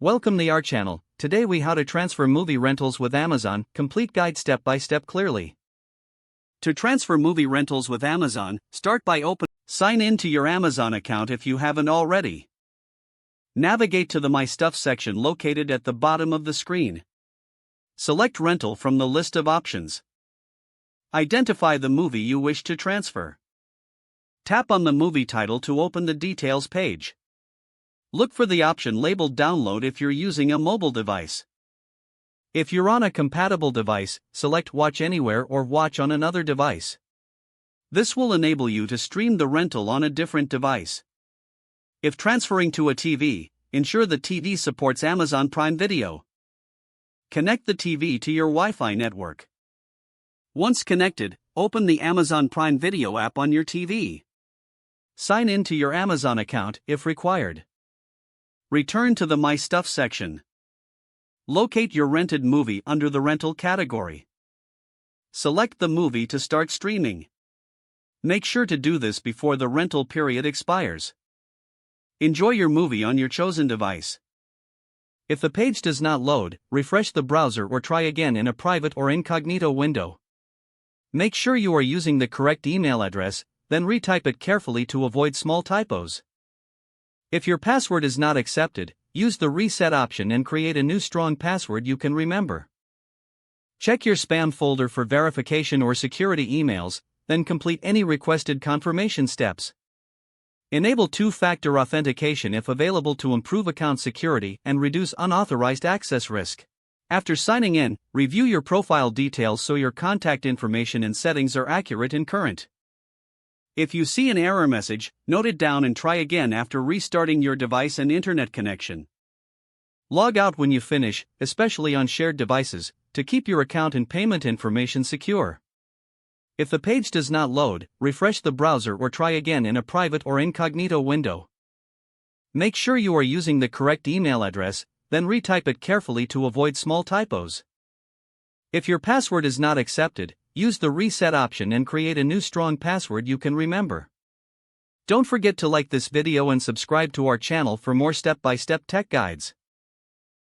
Welcome to our channel. Today we how to transfer movie rentals with Amazon, complete guide step by step clearly. To transfer movie rentals with Amazon, start by sign in to your Amazon account if you haven't already. Navigate to the My Stuff section located at the bottom of the screen. Select rental from the list of options. Identify the movie you wish to transfer. Tap on the movie title to open the details page. Look for the option labeled Download if you're using a mobile device. If you're on a compatible device, select Watch Anywhere or Watch on another device. This will enable you to stream the rental on a different device. If transferring to a TV, ensure the TV supports Amazon Prime Video. Connect the TV to your Wi-Fi network. Once connected, open the Amazon Prime Video app on your TV. Sign in to your Amazon account if required. Return to the My Stuff section. Locate your rented movie under the rental category. Select the movie to start streaming. Make sure to do this before the rental period expires. Enjoy your movie on your chosen device. If the page does not load, refresh the browser or try again in a private or incognito window. Make sure you are using the correct email address, then retype it carefully to avoid small typos. If your password is not accepted, use the reset option and create a new strong password you can remember. Check your spam folder for verification or security emails, then complete any requested confirmation steps. Enable two-factor authentication if available to improve account security and reduce unauthorized access risk. After signing in, review your profile details so your contact information and settings are accurate and current. If you see an error message, note it down and try again after restarting your device and internet connection. Log out when you finish, especially on shared devices, to keep your account and payment information secure. If the page does not load, refresh the browser or try again in a private or incognito window. Make sure you are using the correct email address, then retype it carefully to avoid small typos. If your password is not accepted, use the reset option and create a new strong password you can remember. Don't forget to like this video and subscribe to our channel for more step-by-step tech guides.